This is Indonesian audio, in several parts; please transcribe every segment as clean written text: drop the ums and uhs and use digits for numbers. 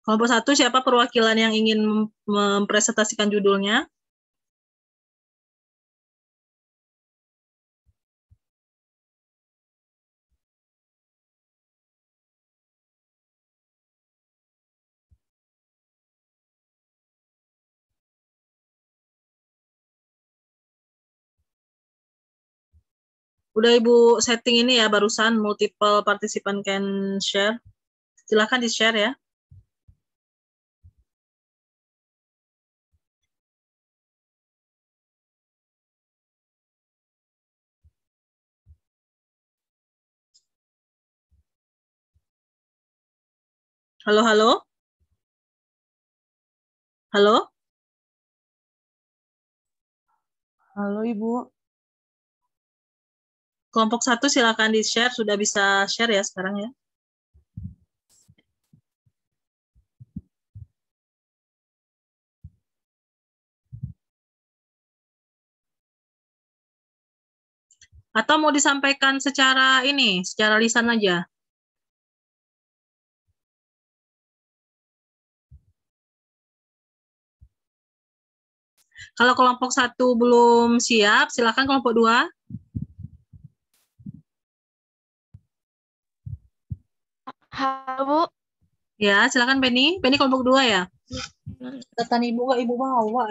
Kelompok 1, siapa perwakilan yang ingin mempresentasikan judulnya? Udah Ibu setting ini ya barusan, multiple participant can share. Silahkan di-share ya. Halo, halo? Halo? Halo Ibu. Kelompok 1 silakan di-share, sudah bisa share ya sekarang ya. Atau mau disampaikan secara ini, secara lisan aja? Kalau kelompok 1 belum siap, silakan kelompok 2. Halo, Bu. Ya, silakan Penny. Penny kelompok 2 ya? Catatan Ibu nggak Ibu bawa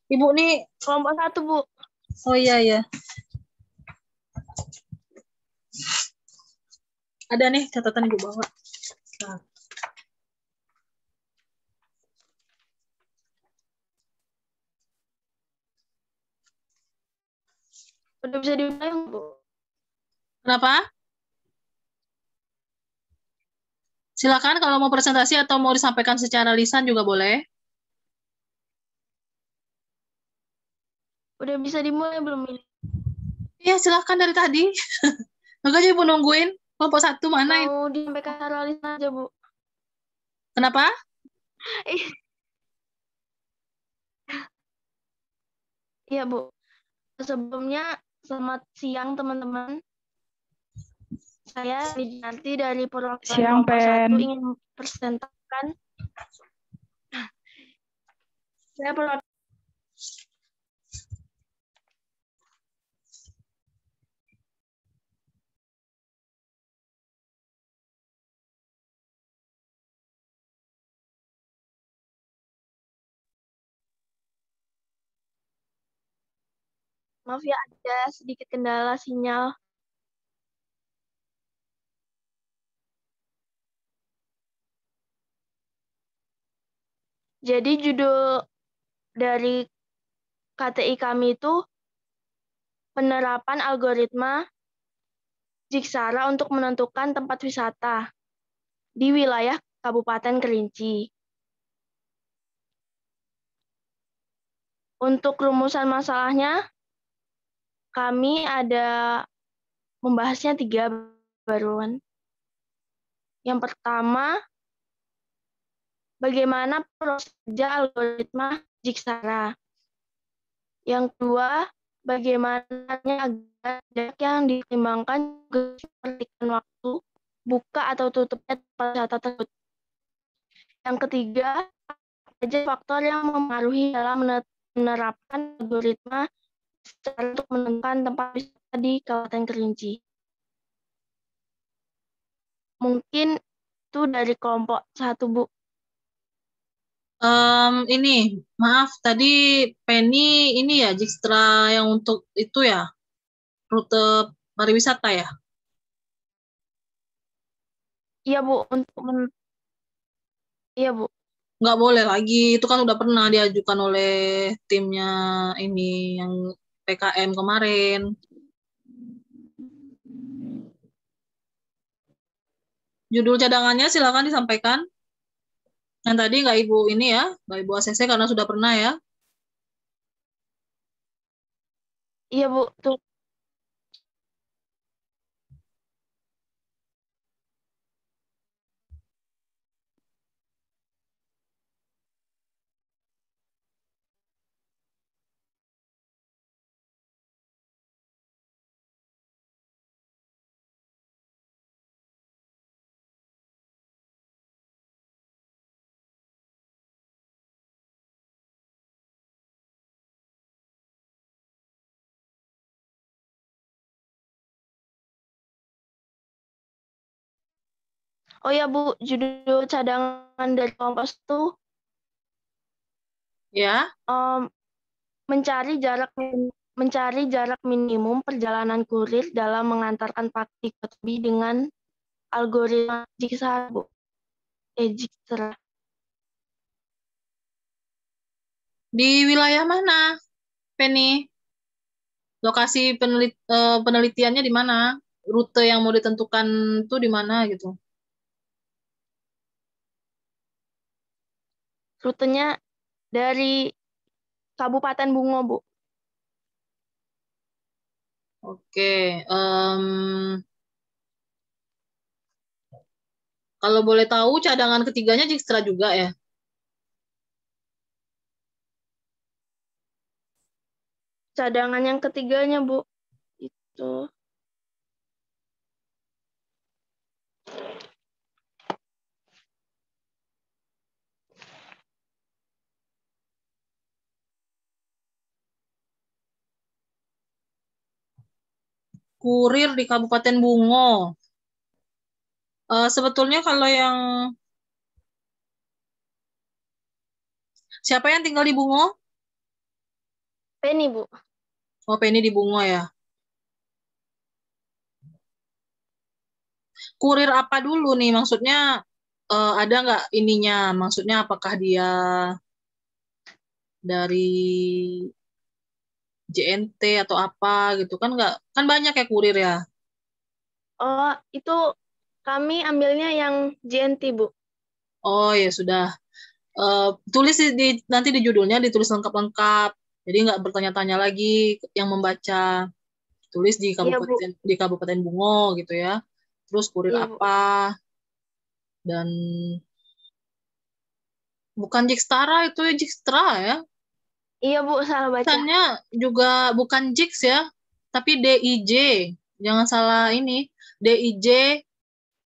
Ibu nih Kelompok 1, Bu. oh iya ya. Ada nih catatan Ibu bawa. Nah. Udah bisa dimulai, Bu? Kenapa? Silakan kalau mau presentasi atau mau disampaikan secara lisan juga boleh. Udah bisa dimulai belum ini? Iya, silakan dari tadi. Makanya Ibu nungguin. Kelompok 1 mana ini? Mau disampaikan secara lisan aja, Bu. Kenapa? Iya, Bu. Sebelumnya, selamat siang, teman-teman. Saya nanti dari perwakilan Siang, kelompok 1 Pen. ingin presentasikan. Saya perwakilan. Maaf ya, ada sedikit kendala sinyal. Jadi judul dari KTI kami itu penerapan algoritma Jigsara untuk menentukan tempat wisata di wilayah Kabupaten Kerinci. Untuk rumusan masalahnya, kami ada membahasnya 3 baruan. Yang pertama, bagaimana proses kerja algoritma Jigsara. Yang kedua, bagaimana agar jarak yang ditimbangkan memperhatikan waktu buka atau tutupnya tempat wisata tersebut. Yang ketiga, saja faktor yang mempengaruhi dalam menerapkan algoritma untuk menentukan tempat wisata di Kabupaten Kerinci. Mungkin itu dari kelompok 1, Bu. Ini, maaf tadi Penny ini ya Jigstra yang untuk itu ya, rute pariwisata ya? Iya, Bu. Iya, Bu. Nggak boleh lagi, itu kan udah pernah diajukan oleh timnya ini yang PKM kemarin. Judul cadangannya silakan disampaikan. Yang tadi nggak Ibu ini ya, nggak Ibu ACC karena sudah pernah ya. Iya, Bu. Tuh. Oh ya Bu, judul cadangan dari Kompas tuh Ya, mencari jarak minimum perjalanan kurir dalam mengantarkan paket lebih dengan algoritma Dijkstra, Bu. Dijkstra. di wilayah mana, Penny? Lokasi penelitiannya di mana? Rute yang mau ditentukan tuh di mana gitu? Rutenya dari Kabupaten Bungo, Bu. Oke, kalau boleh tahu cadangan ketiganya Dijkstra juga ya? Cadangan yang ketiganya, Bu. Itu. Kurir di Kabupaten Bungo. Sebetulnya kalau yang siapa yang tinggal di Bungo? Penny, Bu. Oh, Penny di Bungo ya. Kurir apa dulu nih? Maksudnya ada nggak ininya? Maksudnya apakah dia dari JNT atau apa gitu kan nggak? Kan banyak ya kurir ya. Oh, itu kami ambilnya yang JNT, Bu. Oh ya sudah. Tulis nanti di judulnya ditulis lengkap-lengkap. Jadi nggak bertanya-tanya lagi yang membaca. Tulis Iya, Bu. di Kabupaten Bungo gitu ya. Terus kurir Iya, Bu. apa dan bukan Jixtara itu ya Jixtra ya. Iya, Bu, salah baca. Tulisannya juga bukan Jix ya, tapi DIJ. Jangan salah ini. DIJ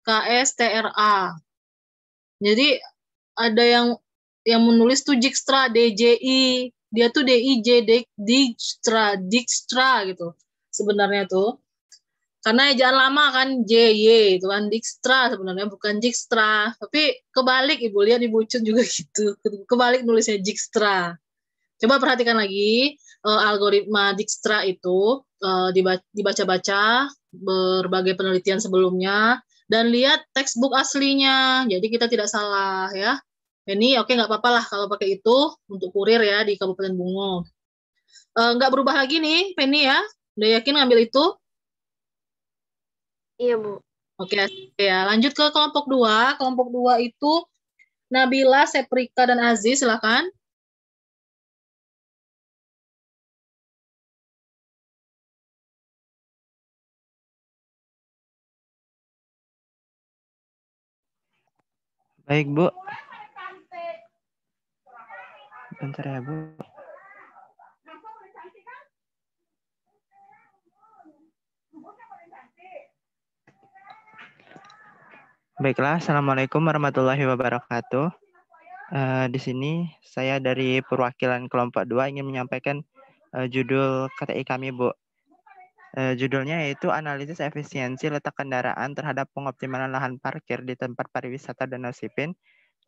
KSTRA. Jadi ada yang menulis tuh Jixtra DJI. Dia tuh DIJ Dijkstra gitu. Sebenarnya tuh. Karena ejaan lama kan JY itu kan Dijkstra sebenarnya bukan Jixtra. Tapi kebalik Ibu lihat Ibu Ucut juga gitu. Kebalik nulisnya Jixtra. Coba perhatikan lagi algoritma Dijkstra itu dibaca-baca berbagai penelitian sebelumnya dan lihat textbook aslinya. Jadi kita tidak salah ya. Ini oke nggak apa-apa lah kalau pakai itu untuk kurir ya di Kabupaten Bungo. Nggak berubah lagi nih Penny ya. Udah yakin ngambil itu? Iya, Bu. Oke ya. Lanjut ke kelompok 2. Kelompok 2 itu Nabila, Seprika, dan Aziz silakan. Baik, Bu. Bentar ya, Bu. Baiklah, Assalamualaikum warahmatullahi wabarakatuh. Di sini saya dari perwakilan kelompok 2 ingin menyampaikan judul KTI kami, Bu. Judulnya yaitu analisis efisiensi letak kendaraan terhadap pengoptimalan lahan parkir di tempat pariwisata Danau Sipin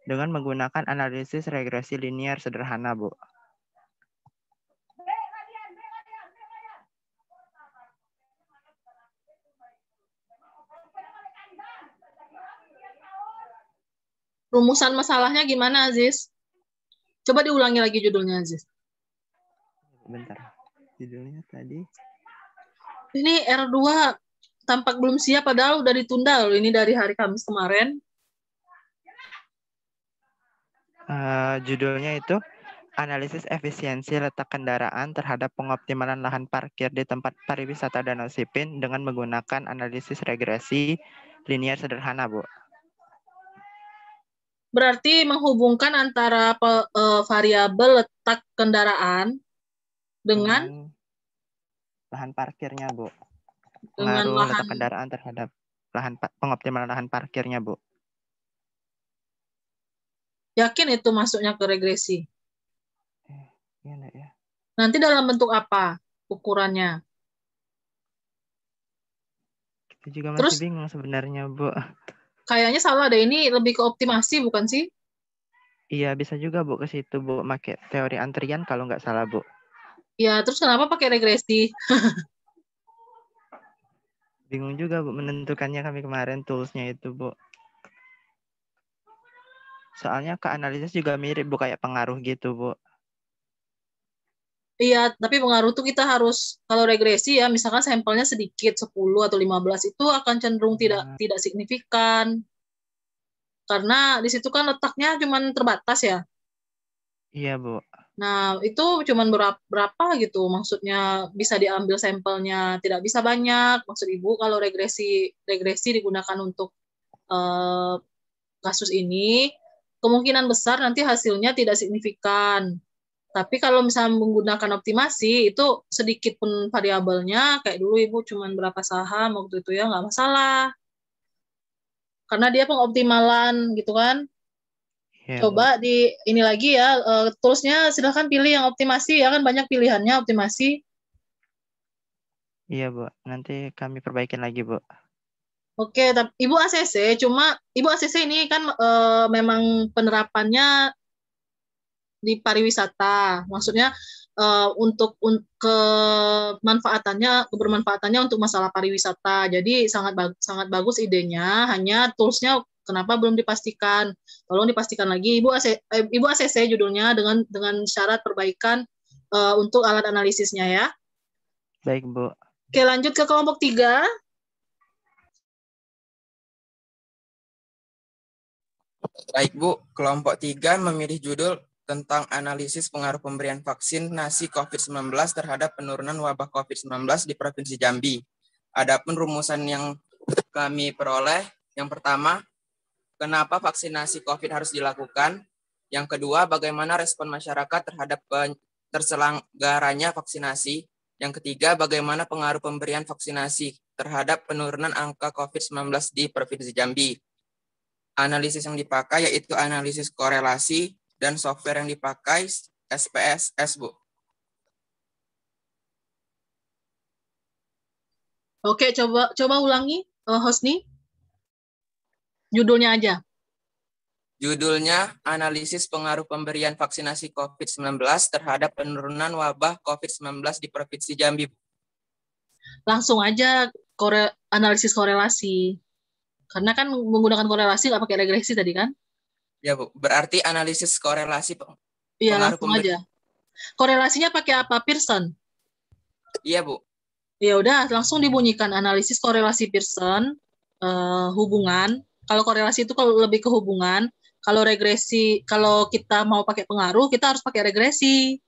dengan menggunakan analisis regresi linier sederhana, Bu. Rumusan masalahnya gimana Aziz? Coba diulangi lagi judulnya Aziz. Bentar. Judulnya tadi. Ini R2 tampak belum siap padahal udah ditunda loh ini dari hari Kamis kemarin. Judulnya itu analisis efisiensi letak kendaraan terhadap pengoptimalan lahan parkir di tempat pariwisata Danau Sipin dengan menggunakan analisis regresi linier sederhana, Bu. Berarti menghubungkan antara variabel letak kendaraan dengan lahan parkirnya, Bu. dengan Pengaruh lahan letak kendaraan terhadap pengoptimalan lahan parkirnya, Bu. Yakin itu masuknya ke regresi? Iya enggak ya? Nanti dalam bentuk apa ukurannya? Kita juga masih Terus bingung sebenarnya, Bu. kayaknya salah deh, ini lebih ke optimasi bukan sih? Iya, bisa juga Bu ke situ Bu, pakai teori antrian kalau nggak salah Bu. Ya, terus kenapa pakai regresi? Bingung juga Bu menentukannya kami kemarin toolsnya itu Bu. Soalnya ke analisis juga mirip Bu, kayak pengaruh gitu Bu. Iya, tapi pengaruh tuh kita harus, kalau regresi ya, misalkan sampelnya sedikit, 10 atau 15, itu akan cenderung tidak Nah, tidak signifikan. Karena di situ kan letaknya cuma terbatas ya. iya Bu. Nah, itu cuma berapa gitu. Maksudnya bisa diambil sampelnya, tidak bisa banyak. Maksud Ibu kalau regresi regresi digunakan untuk eh, kasus ini, kemungkinan besar nanti hasilnya tidak signifikan. Tapi kalau misalnya menggunakan optimasi, itu sedikit pun variabelnya, kayak dulu Ibu cuma berapa saham waktu itu ya, nggak masalah. Karena dia pengoptimalan gitu kan. Iya Bu. Coba di ini lagi ya, toolsnya silahkan pilih yang optimasi ya, kan banyak pilihannya optimasi. Iya Bu. Nanti kami perbaikin lagi Bu. Oke, tapi Ibu ACC, cuma Ibu ACC ini kan memang penerapannya di pariwisata. Maksudnya untuk kebermanfaatannya untuk masalah pariwisata. Jadi sangat bagus idenya, hanya toolsnya kenapa belum dipastikan. Tolong dipastikan lagi Ibu ACC judulnya dengan syarat perbaikan untuk alat analisisnya ya. Baik Bu. Oke, lanjut ke kelompok 3. Baik Bu, kelompok 3 memilih judul tentang analisis pengaruh pemberian vaksinasi COVID-19 terhadap penurunan wabah COVID-19 di Provinsi Jambi. Adapun rumusan yang kami peroleh, yang pertama, kenapa vaksinasi COVID harus dilakukan? Yang kedua, bagaimana respon masyarakat terhadap terselenggaranya vaksinasi? Yang ketiga, bagaimana pengaruh pemberian vaksinasi terhadap penurunan angka COVID-19 di Provinsi Jambi? Analisis yang dipakai yaitu analisis korelasi dan software yang dipakai SPSS, Bu. Oke, coba ulangi, Hosni. Judulnya aja. Judulnya analisis pengaruh pemberian vaksinasi COVID-19 terhadap penurunan wabah COVID-19 di Provinsi Jambi. Langsung aja analisis korelasi. Karena kan menggunakan korelasi nggak pakai regresi tadi kan? Ya, Bu. Berarti analisis korelasi Iya, pengaruh langsung aja. Korelasinya pakai apa? Pearson. Iya, Bu. Ya udah, langsung dibunyikan analisis korelasi Pearson, hubungan. Kalau korelasi itu kalau lebih ke hubungan. Kalau regresi, kalau kita mau pakai pengaruh, kita harus pakai regresi.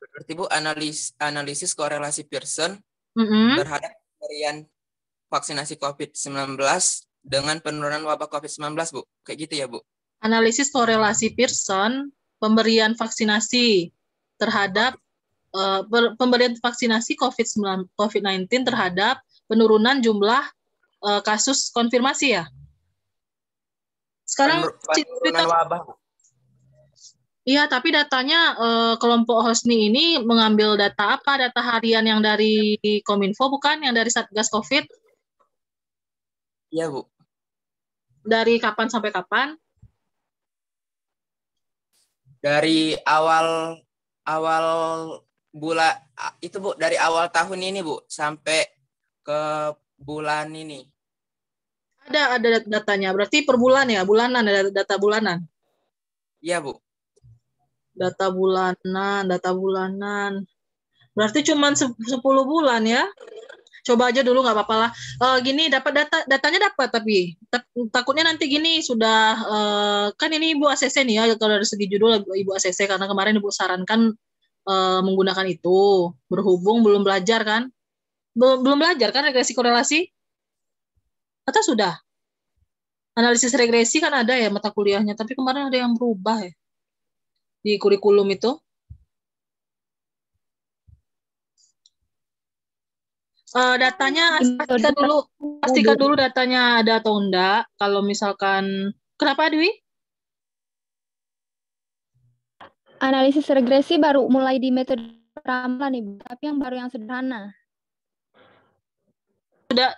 Berarti Bu, analisis korelasi Pearson terhadap pemberian vaksinasi COVID-19 dengan penurunan wabah COVID-19, Bu. Kayak gitu ya, Bu? Analisis korelasi Pearson, pemberian vaksinasi terhadap pemberian vaksinasi COVID-19 terhadap penurunan jumlah kasus konfirmasi ya. Sekarang penurunan wabah, Bu. Iya, tapi datanya kelompok Hosni ini mengambil data apa? Data harian yang dari Kominfo bukan? Yang dari Satgas COVID? Iya, Bu. Dari kapan sampai kapan? Dari awal bulan itu, Bu, dari awal tahun ini, Bu, sampai ke bulan ini. Ada datanya. Berarti per bulan ya, bulanan, ada data bulanan. Iya, Bu. Data bulanan. Berarti cuma 10 bulan ya? Coba aja dulu nggak apa-apa lah. Gini dapat datanya dapat, tapi takutnya nanti gini sudah kan ini Ibu ACC nih ya, kalau dari segi judul Ibu ACC karena kemarin Ibu sarankan menggunakan itu, berhubung belum belajar kan? Belum belajar kan regresi korelasi? Atau sudah? Analisis regresi kan ada ya mata kuliahnya, tapi kemarin ada yang berubah ya di kurikulum itu. Datanya pastikan dulu datanya ada atau enggak. Kalau misalkan, kenapa Dwi? Analisis regresi baru mulai di metode ramalan nih, tapi yang baru yang sederhana.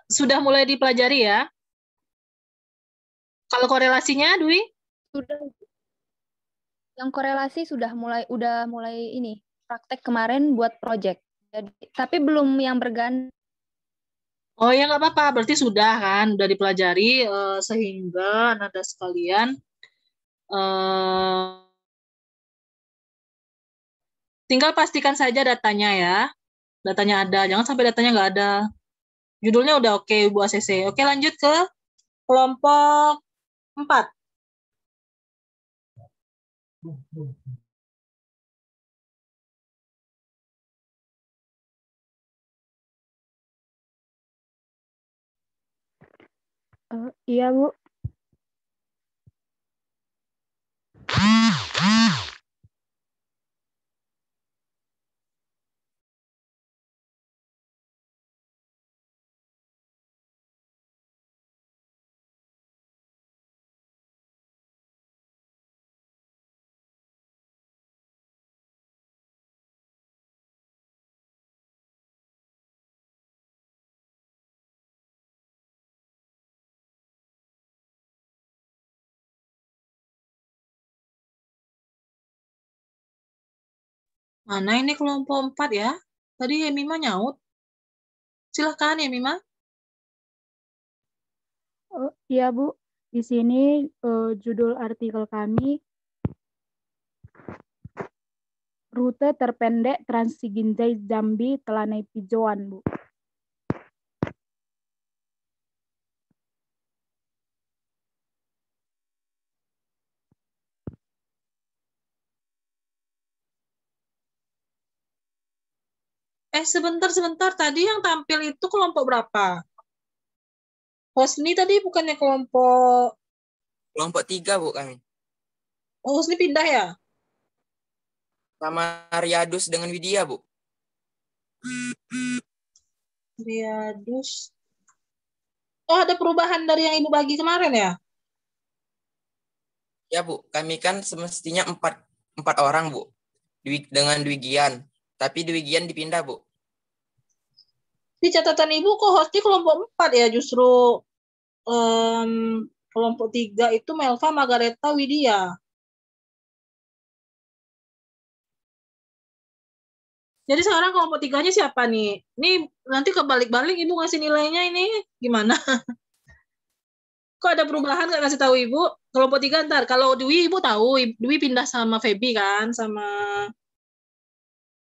Sudah mulai dipelajari ya? Kalau korelasinya, Dwi? Sudah. Yang korelasi udah mulai ini praktek kemarin buat project. Jadi, tapi belum yang berganda. Oh ya nggak apa-apa, berarti sudah kan, udah dipelajari sehingga Anda sekalian tinggal pastikan saja datanya ya, datanya ada, jangan sampai datanya nggak ada. Judulnya udah oke, Bu ACC. Oke, lanjut ke kelompok 4. Iya, Bu. Mana ini kelompok 4 ya? Tadi Yemima nyaut. Silahkan Yemima. Oh, iya, Bu. Di sini judul artikel kami Rute terpendek Transiginjai Jambi Telanai Pijoan, Bu. Sebentar. Tadi yang tampil itu kelompok berapa? Hosni tadi bukannya kelompok... Kelompok 3, Bu, kami. Oh, Hosni pindah ya? Sama Riadus dengan Widya, Bu. Riadus. Oh, ada perubahan dari yang Ibu bagi kemarin ya? Ya, Bu. Kami kan semestinya 4 orang, Bu. Dengan Dwi Gian. Tapi Dwi Gian dipindah, Bu. Di catatan Ibu kok Hosni kelompok 4 ya, justru kelompok 3 itu Melva, Margareta, Widya. Jadi sekarang kelompok 3-nya siapa nih? Ini nanti kebalik-balik Ibu ngasih nilainya ini gimana? Kok ada perubahan nggak ngasih tahu Ibu? Kelompok 3 ntar. Kalau Dwi Ibu tahu, Dwi pindah sama Feby kan, sama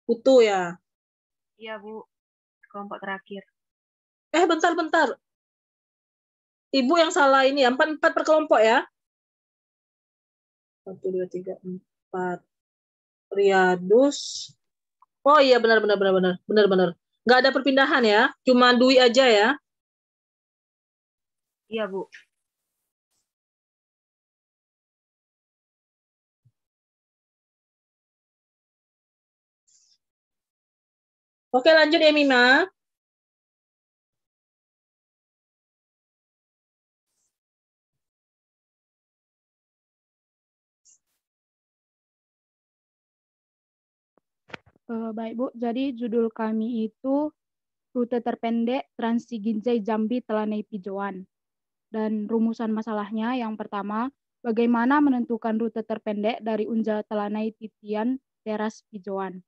Putu ya. Iya, Bu. Kelompok terakhir. Bentar. Ibu yang salah ini ya, 4 per kelompok ya. 1, 2, 3, 4. Riadus. Oh iya benar. Nggak ada perpindahan ya, cuma Dwi aja ya. Iya, Bu. Oke lanjut ya Mima. Baik, Bu. Jadi judul kami itu Rute terpendek Transiginjai Jambi Telanai Pijoan. Dan rumusan masalahnya yang pertama, bagaimana menentukan rute terpendek dari Unja Telanai Titian Teras Pijoan.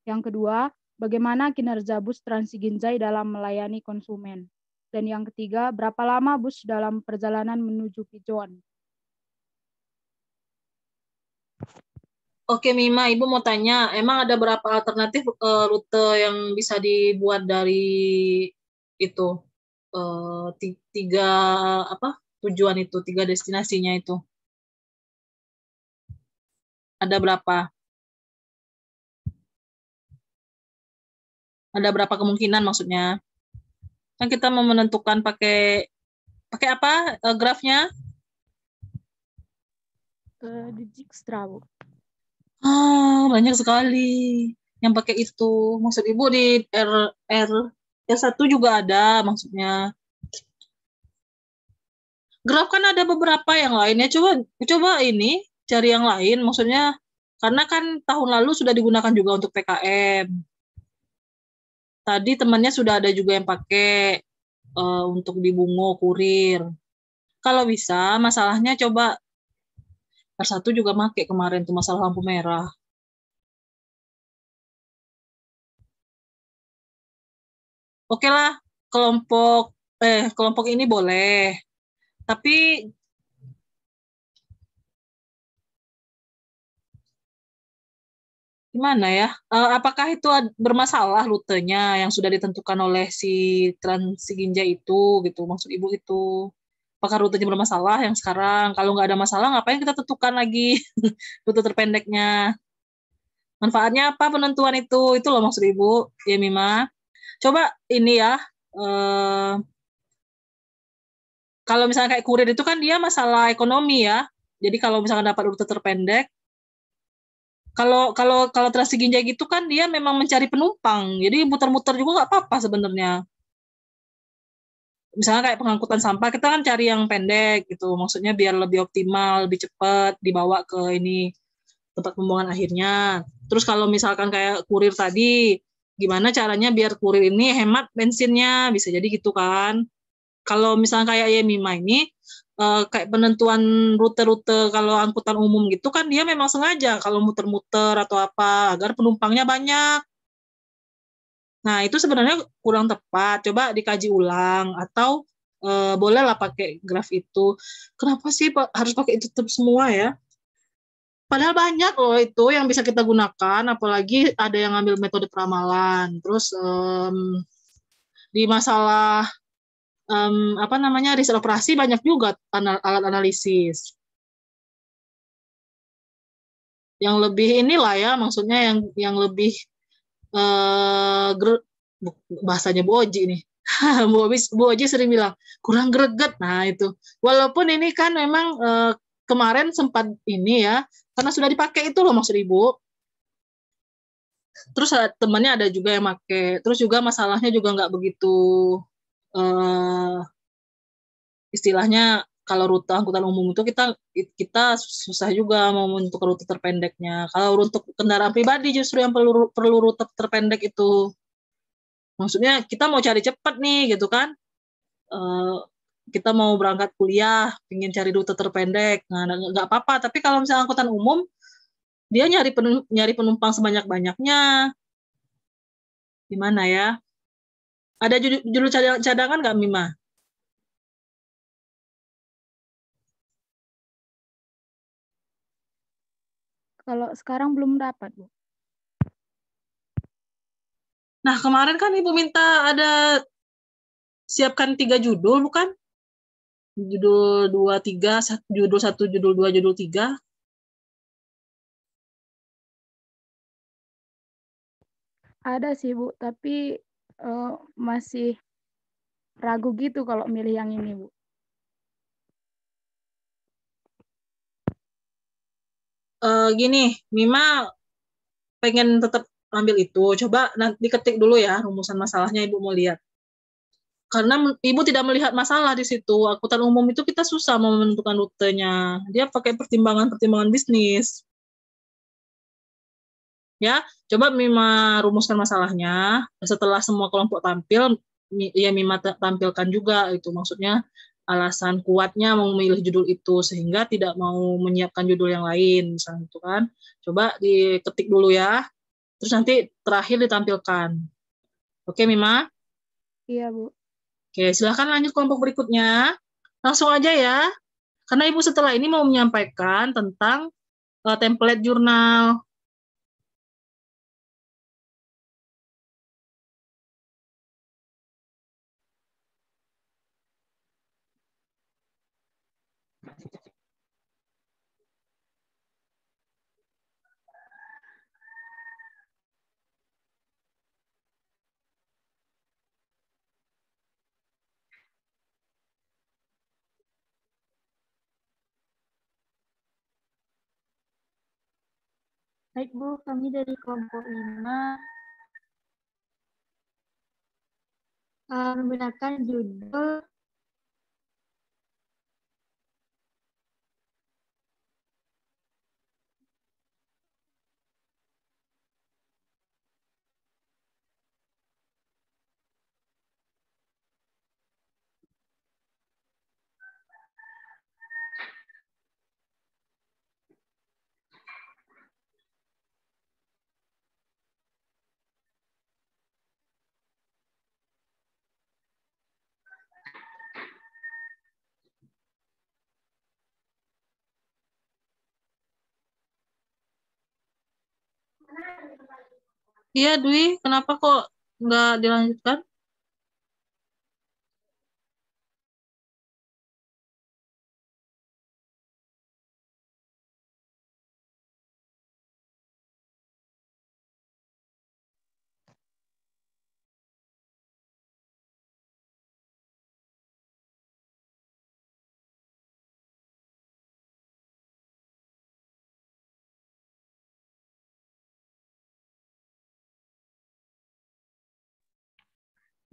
Yang kedua, bagaimana kinerja bus Transiginjai dalam melayani konsumen. Dan yang ketiga, berapa lama bus dalam perjalanan menuju Pijoan. Oke Mima, Ibu mau tanya, emang ada berapa alternatif rute yang bisa dibuat dari itu 3 tujuan itu, 3 destinasinya itu? Ada berapa? Ada berapa kemungkinan maksudnya? Kan kita mau menentukan pakai apa grafnya? Di Dijkstra, Bu. Banyak sekali yang pakai itu. Maksud Ibu di R1 juga ada maksudnya. Graf kan ada beberapa yang lainnya. Coba ini cari yang lain maksudnya karena kan tahun lalu sudah digunakan juga untuk PKM. Tadi temannya sudah ada juga yang pakai untuk di Bungo kurir. kalau bisa masalahnya coba R1 juga make kemarin tuh masalah lampu merah. Oke lah, kelompok kelompok ini boleh. Tapi gimana ya? Apakah itu bermasalah rutenya yang sudah ditentukan oleh si Transiginja itu gitu? Maksud Ibu itu. Apakah rutenya bermasalah yang sekarang? Kalau nggak ada masalah, ngapain kita tentukan lagi rute terpendeknya? Manfaatnya apa penentuan itu? Itu loh maksud Ibu, ya Mima. Coba ini ya, kalau misalnya kayak kurir itu kan dia masalah ekonomi ya. Jadi kalau misalnya dapat rute terpendek, kalau Trans Ginjai gitu kan dia memang mencari penumpang. Jadi muter-muter juga nggak apa-apa sebenarnya. Misalnya kayak pengangkutan sampah kita kan cari yang pendek gitu. Maksudnya biar lebih optimal, lebih cepat dibawa ke ini tempat pembuangan akhirnya. Terus kalau misalkan kayak kurir tadi, gimana caranya biar kurir ini hemat bensinnya, bisa jadi gitu kan. Kalau misalnya kayak Yemima ini, kayak penentuan rute-rute kalau angkutan umum gitu kan dia memang sengaja kalau muter-muter atau apa agar penumpangnya banyak. Nah itu sebenarnya kurang tepat. Coba dikaji ulang atau bolehlah pakai graf itu. Kenapa sih harus pakai itu tetap semua ya? Padahal banyak loh itu yang bisa kita gunakan, apalagi ada yang ngambil metode peramalan. Terus di masalah apa namanya riset operasi banyak juga alat analisis. Yang lebih inilah ya, maksudnya yang lebih eh, bahasanya Bu Oji nih. Bu Oji sering bilang kurang greget. Nah itu, walaupun ini kan memang kemarin sempat ini ya, karena sudah dipakai itu loh maksud Ibu. Terus temannya ada juga yang pakai. Terus juga masalahnya juga nggak begitu eh, istilahnya kalau rute angkutan umum itu kita susah juga mau untuk rute terpendeknya. Kalau untuk kendaraan pribadi justru yang perlu rute terpendek itu. Maksudnya kita mau cari cepat nih gitu kan. Eh, kita mau berangkat kuliah, ingin cari rute terpendek. Nah, nggak apa-apa. Tapi kalau misalnya angkutan umum, dia nyari penumpang sebanyak-banyaknya. Gimana ya? Ada judul cadangan nggak, Mima? Kalau sekarang belum dapat, Bu. Nah, kemarin kan Ibu minta ada siapkan 3 judul, bukan? Judul 2, 3, judul 1, judul 2, judul 3. Ada sih, Bu, tapi masih ragu gitu kalau milih yang ini, Bu. Gini, Mima pengen tetap ambil itu. Coba nanti ketik dulu ya rumusan masalahnya Ibu mau lihat. Karena Ibu tidak melihat masalah di situ. Angkutan umum itu kita susah mau menentukan rutenya. Dia pakai pertimbangan-pertimbangan bisnis. Ya, coba Mima rumuskan masalahnya. Setelah semua kelompok tampil, ya Mima tampilkan juga itu. Maksudnya alasan kuatnya mau memilih judul itu sehingga tidak mau menyiapkan judul yang lain, misalnya itu kan. Coba diketik dulu ya. Terus nanti terakhir ditampilkan. Oke, Mima? Iya, Bu. Oke, silahkan lanjut kelompok berikutnya. Langsung aja ya. Karena Ibu setelah ini mau menyampaikan tentang template jurnal. Baik Bu, kami dari kelompok 5 menggunakan judul Iya, Dwi, kenapa kok nggak dilanjutkan?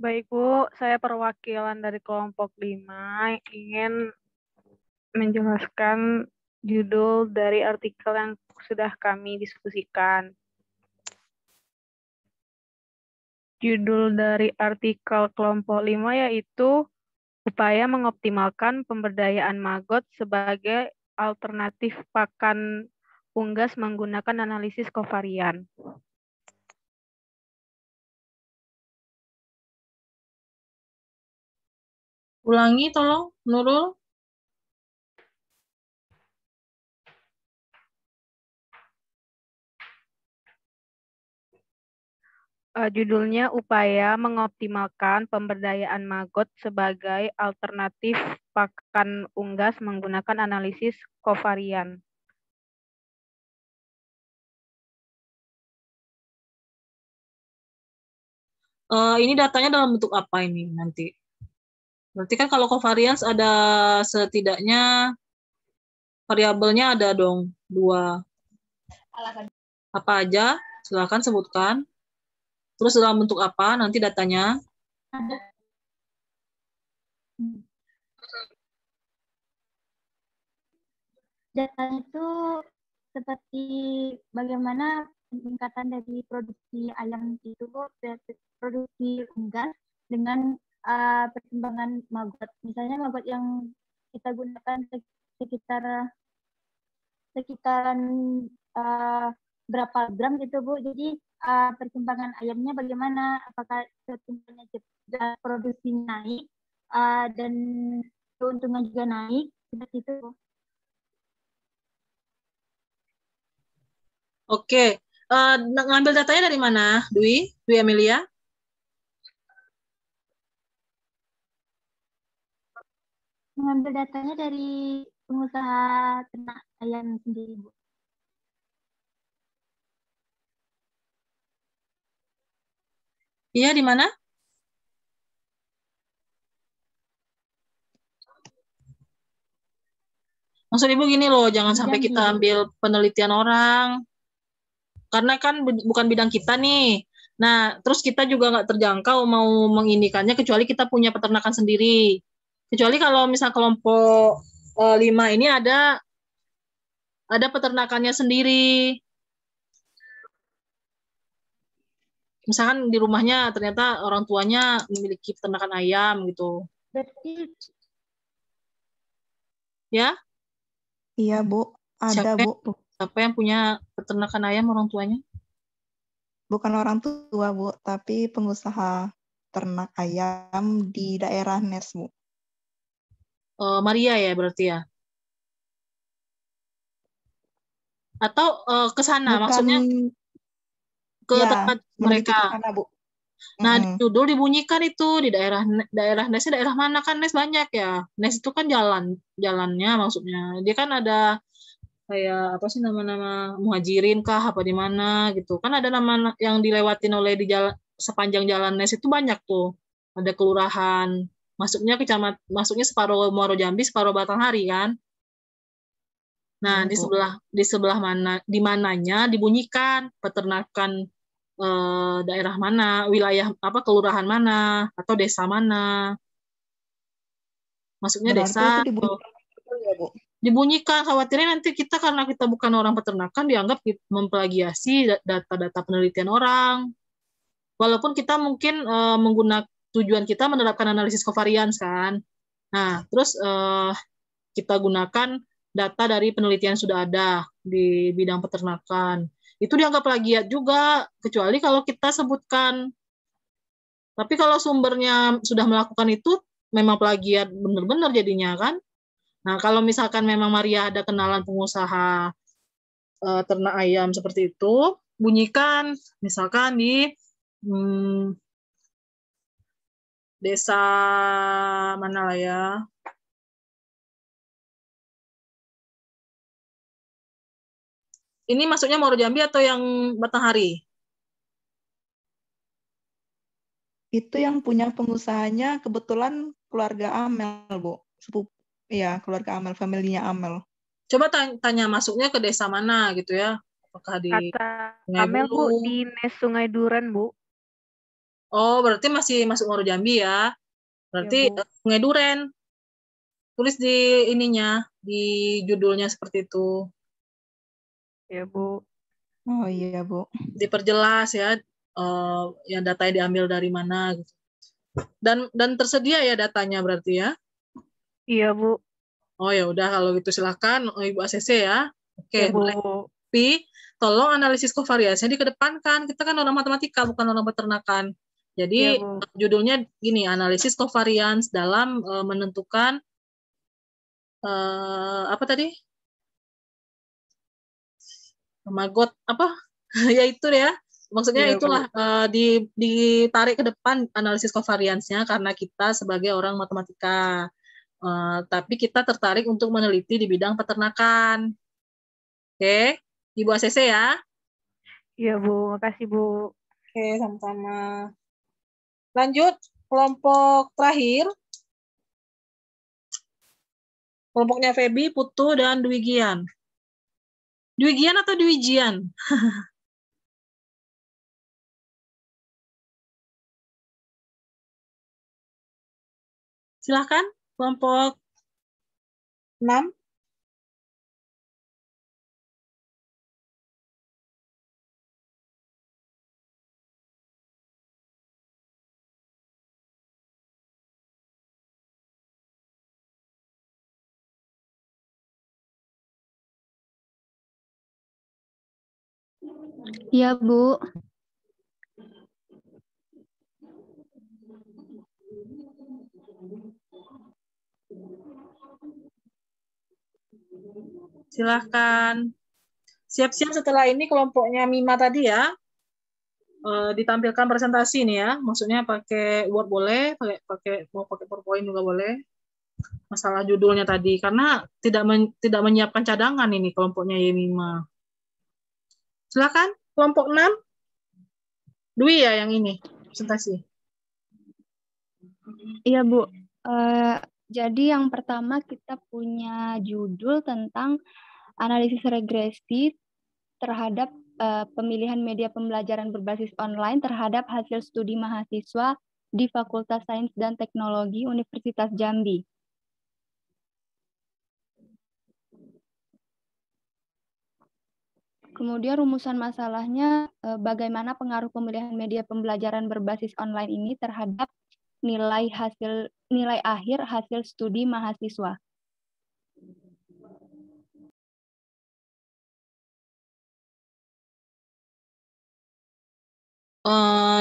Baik, Bu. Saya perwakilan dari kelompok 5 ingin menjelaskan judul dari artikel yang sudah kami diskusikan. Judul dari artikel kelompok 5 yaitu upaya mengoptimalkan pemberdayaan maggot sebagai alternatif pakan unggas menggunakan analisis kovarian. Ulangi tolong, Nurul. Judulnya upaya mengoptimalkan pemberdayaan maggot sebagai alternatif pakan unggas menggunakan analisis kovarian. Ini datanya dalam bentuk apa ini nanti? Berarti kan kalau covariance ada setidaknya variabelnya ada dong 2. Apa aja? Silakan sebutkan. Terus dalam bentuk apa nanti datanya? Datanya itu seperti bagaimana peningkatan dari produksi ayam itu, produksi unggas dengan perkembangan maggot. Misalnya maggot yang kita gunakan sekitaran berapa gram gitu Bu. Jadi perkembangan ayamnya bagaimana, apakah pertumbuhannya cepat, produksi naik dan keuntungan juga naik, seperti itu Bu. Oke, ngambil datanya dari mana, Dwi Amelia? Mengambil datanya dari pengusaha ternak ayam sendiri, Bu. Iya, di mana? Maksud Ibu gini loh, jangan sampai kita ambil penelitian orang. Karena kan bukan bidang kita nih. Nah, terus kita juga nggak terjangkau mau menginikannya kecuali kita punya peternakan sendiri. Kecuali kalau misal kelompok 5 ini ada peternakannya sendiri. Misalkan di rumahnya ternyata orang tuanya memiliki peternakan ayam gitu. Berarti ya? Iya, Bu. Ada, Bu. Siapa yang punya peternakan ayam orang tuanya? Bukan orang tua, Bu, tapi pengusaha ternak ayam di daerah Nes, Bu. Maria ya berarti ya? Atau ke sana maksudnya? Ke tempat mereka. Sana, Bu. Nah, di judul dibunyikan itu di daerah Nesnya daerah mana kan Nes banyak ya. Nes itu kan jalannya maksudnya. Dia kan ada kayak apa sih nama-nama muhajirin kah apa di mana gitu. Kan ada nama yang dilewatin oleh di jalan sepanjang jalan Nes itu banyak tuh. Ada kelurahan, masuknya separuh Muaro Jambi, separuh Batanghari kan. Nah, di sebelah mana di mananya dibunyikan peternakan daerah mana, wilayah apa, kelurahan mana atau desa mana. Maksudnya desa dibunyikan, khawatirnya nanti kita karena kita bukan orang peternakan dianggap memplagiasi data-data penelitian orang. Walaupun kita mungkin menggunakan tujuan kita menerapkan analisis covariance kan. Nah, terus kita gunakan data dari penelitian sudah ada di bidang peternakan. Itu dianggap plagiat juga, kecuali kalau kita sebutkan. Tapi kalau sumbernya sudah melakukan itu, memang plagiat benar-benar jadinya kan. Nah, kalau misalkan memang Maria ada kenalan pengusaha ternak ayam seperti itu, bunyikan misalkan di desa mana lah ya. Ini masuknya Muaro Jambi atau yang Batanghari? Itu yang punya pengusahanya kebetulan keluarga Amel, Bu. Iya, keluarga Amel, familinya Amel. Coba tanya masuknya ke desa mana gitu ya. Apakah di Kata Sungai Amel, Bu, Bulu? di Nes Sungai Duren, Bu. Oh, berarti masih masuk Muaro Jambi ya. Berarti Bu. Sungai Duren. Tulis di ininya, di judulnya seperti itu. Ya, Bu. Oh iya, Bu. Diperjelas ya, yang datanya diambil dari mana gitu. Dan tersedia ya datanya berarti ya? Iya, Bu. Oh ya udah kalau gitu silakan Ibu ACC ya. Oke, Ya, Bu. boleh. Tapi tolong analisis kovariansinya dikedepankan. Kita kan orang matematika bukan orang peternakan. Jadi Ya, judulnya gini, analisis kovarians dalam menentukan apa tadi? Magot apa? Ya itu ya. Maksudnya Ya, itulah ditarik ke depan analisis kovariansnya karena kita sebagai orang matematika. Tapi kita tertarik untuk meneliti di bidang peternakan. Oke, Ibu ACC ya. Iya, Bu. Makasih, Bu. Oke, sama-sama. Lanjut, kelompok terakhir. Kelompoknya Feby, Putu, dan Dwigian. Dwigian atau Dwijian? Silahkan, kelompok 6. Iya, Bu. Silahkan. Siap-siap setelah ini kelompoknya Mima tadi ya. Ditampilkan presentasi nih ya. Maksudnya pakai Word boleh, mau pakai PowerPoint juga boleh. Masalah judulnya tadi karena tidak menyiapkan cadangan ini kelompoknya Yemima. Silakan kelompok 6. Dwi ya yang ini presentasi. Iya, Bu. Jadi yang pertama kita punya judul tentang analisis regresi terhadap pemilihan media pembelajaran berbasis online terhadap hasil studi mahasiswa di Fakultas Sains dan Teknologi Universitas Jambi. Kemudian rumusan masalahnya bagaimana pengaruh pemilihan media pembelajaran berbasis online ini terhadap nilai akhir hasil studi mahasiswa.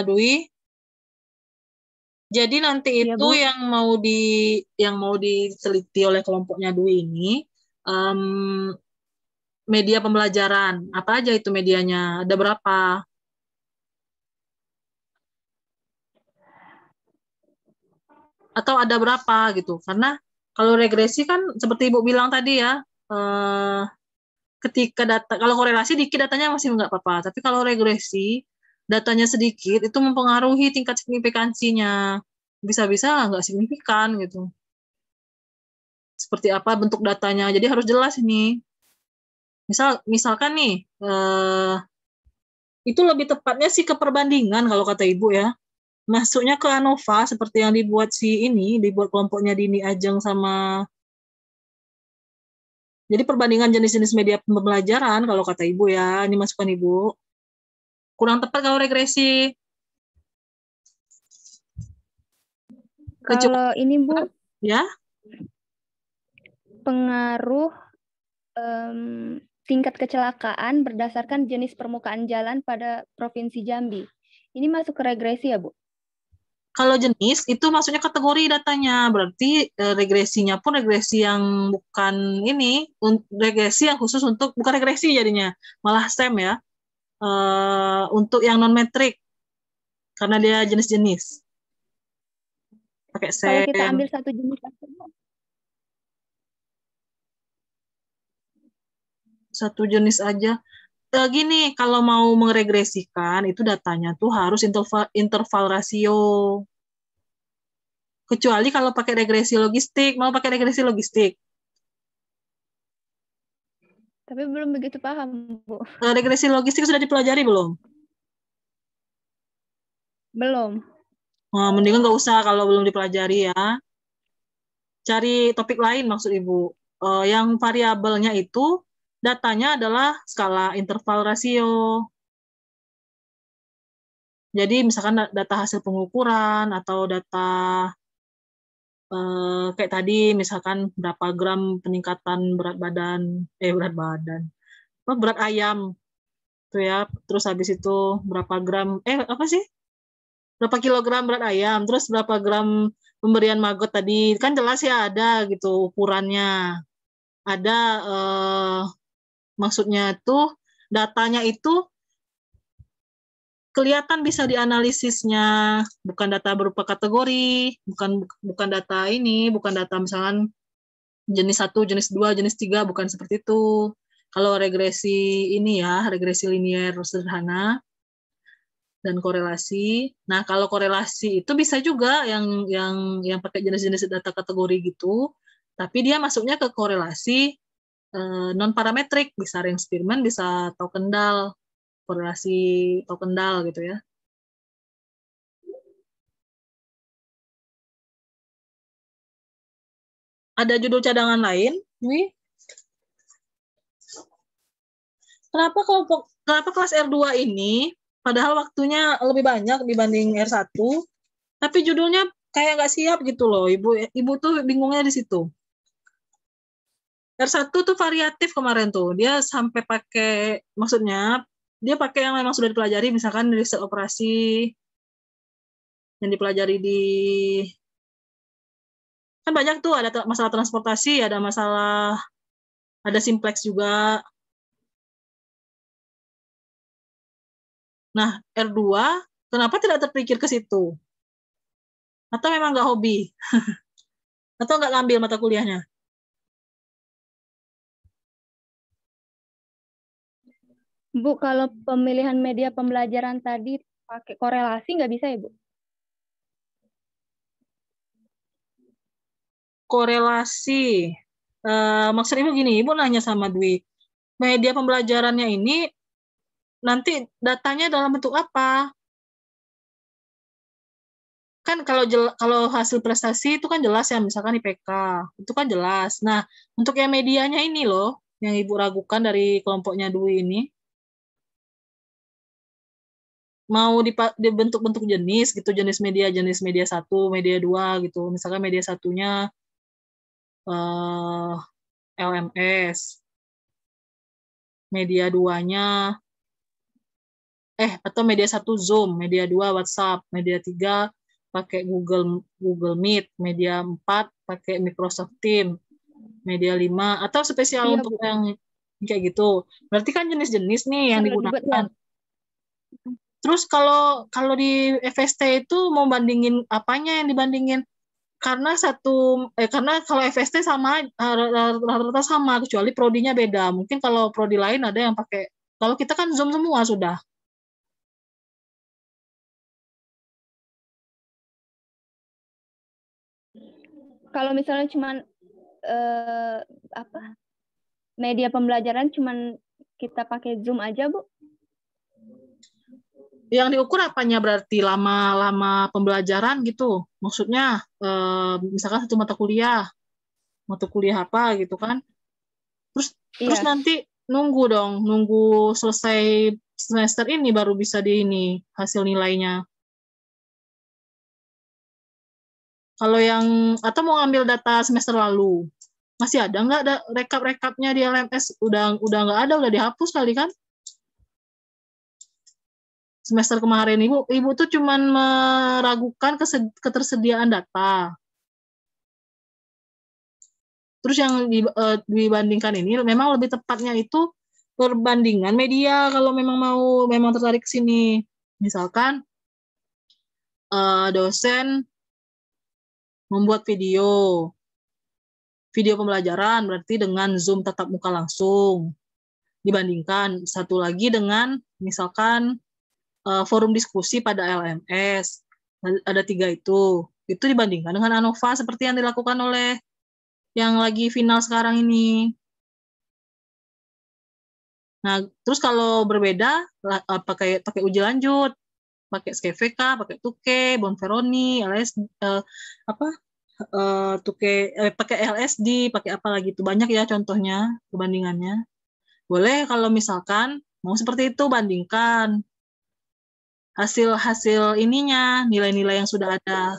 Dwi. Jadi nanti Iya, itu Bu. yang mau diteliti oleh kelompoknya Dwi ini media pembelajaran. Apa aja itu medianya? Ada berapa? Atau ada berapa gitu? Karena kalau regresi kan seperti Ibu bilang tadi ya, ketika kalau korelasi dikit datanya masih nggak apa-apa. Tapi kalau regresi datanya sedikit itu mempengaruhi tingkat signifikansinya. Bisa-bisa nggak signifikan gitu. Seperti apa bentuk datanya. Jadi harus jelas ini. Misalkan nih, itu lebih tepatnya sih ke perbandingan kalau kata Ibu ya. Masuknya ke ANOVA seperti yang dibuat dibuat kelompoknya Dini Ajeng sama. Jadi perbandingan jenis-jenis media pembelajaran kalau kata Ibu ya, ini masukan Ibu. Kurang tepat kalau regresi. Kalau ini, Bu, ya, pengaruh tingkat kecelakaan berdasarkan jenis permukaan jalan pada Provinsi Jambi. Ini masuk ke regresi ya, Bu? Kalau jenis itu maksudnya kategori datanya, berarti regresinya pun regresi yang bukan ini, regresi yang khusus untuk bukan regresi jadinya, malah STEM ya. untuk yang non metrik karena dia jenis-jenis. Pakai Kalau kita sen. ambil satu jenis aja, Bu. Satu jenis aja. Gini, kalau mau meregresikan itu datanya tuh harus interval rasio. Kecuali kalau pakai regresi logistik, mau pakai regresi logistik. Tapi belum begitu paham, Bu. Regresi logistik sudah dipelajari belum? Belum. Nah, mendingan nggak usah kalau belum dipelajari ya. Cari topik lain maksud Ibu. Yang variabelnya itu datanya adalah skala interval rasio. Jadi misalkan data hasil pengukuran atau data kayak tadi misalkan berapa gram peningkatan berat ayam tuh ya, terus habis itu berapa gram berapa kilogram berat ayam, terus berapa gram pemberian maggot tadi, kan jelas ya ada gitu ukurannya, ada maksudnya tuh datanya itu kelihatan bisa dianalisisnya, bukan data berupa kategori, bukan data bukan data misalkan jenis 1, jenis 2, jenis 3, bukan seperti itu. Kalau regresi regresi linier sederhana dan korelasi. Nah, kalau korelasi itu bisa juga yang pakai jenis-jenis data kategori gitu, tapi dia masuknya ke korelasi non parametrik, bisa ring Spearman, bisa Toukendal, korelasi Toukendal gitu ya. Ada judul cadangan lain, Wi? Kenapa kelas R2 ini padahal waktunya lebih banyak dibanding R1, tapi judulnya kayak nggak siap gitu loh, Ibu tuh bingungnya di situ. R1 tuh variatif kemarin tuh, dia sampai pakai, maksudnya dia pakai yang memang sudah dipelajari, misalkan riset operasi yang dipelajari kan banyak tuh, ada masalah transportasi, ada simplex juga. Nah, R2 kenapa tidak terpikir ke situ? Atau memang nggak hobi? Atau nggak ngambil mata kuliahnya? Bu, kalau pemilihan media pembelajaran tadi pakai korelasi nggak bisa ya, Bu? Korelasi. Maksudnya Ibu gini, Ibu nanya sama Dwi, media pembelajarannya ini nanti datanya dalam bentuk apa? Kan kalau hasil prestasi itu kan jelas ya, misalkan IPK, itu kan jelas. Nah, untuk yang medianya ini loh, yang Ibu ragukan dari kelompoknya Dwi ini, mau dibentuk-bentuk jenis gitu, jenis media 1, media 2 gitu. Misalkan media satunya LMS, media 2-nya atau media 1 Zoom, media 2 WhatsApp, media 3 pakai Google Meet, media 4 pakai Microsoft Teams, media 5 atau spesial untuk yang kayak gitu. Berarti kan jenis-jenis nih yang digunakan. Terus kalau di FST itu mau bandingin apanya yang dibandingin? Karena kalau FST sama rata-rata sama, kecuali prodinya beda. Mungkin kalau prodi lain ada yang pakai, kalau kita kan Zoom semua sudah. Kalau misalnya cuman media pembelajaran cuman kita pakai Zoom aja, Bu? Yang diukur apanya berarti lama pembelajaran gitu? Maksudnya misalkan satu mata kuliah apa gitu kan? Terus nanti nunggu selesai semester ini baru bisa hasil nilainya. Kalau atau mau ambil data semester lalu, masih ada nggak rekap-rekapnya di LMS? Udah nggak ada, udah dihapus kali kan? Semester kemarin Ibu tuh cuman meragukan ketersediaan data. Terus yang dibandingkan ini memang lebih tepatnya itu perbandingan media kalau memang tertarik ke sini. Misalkan dosen membuat video pembelajaran berarti dengan Zoom tatap muka langsung. Dibandingkan satu lagi dengan misalkan forum diskusi pada LMS. Ada 3 itu. Itu dibandingkan dengan ANOVA seperti yang dilakukan oleh yang lagi final sekarang ini. Nah, terus kalau berbeda pakai uji lanjut, pakai SKVK, pakai Tuke, Bonferroni, pakai LSD, pakai apa lagi itu banyak ya contohnya perbandingannya. Boleh kalau misalkan mau seperti itu bandingkan hasil ininya, nilai-nilai yang sudah ada.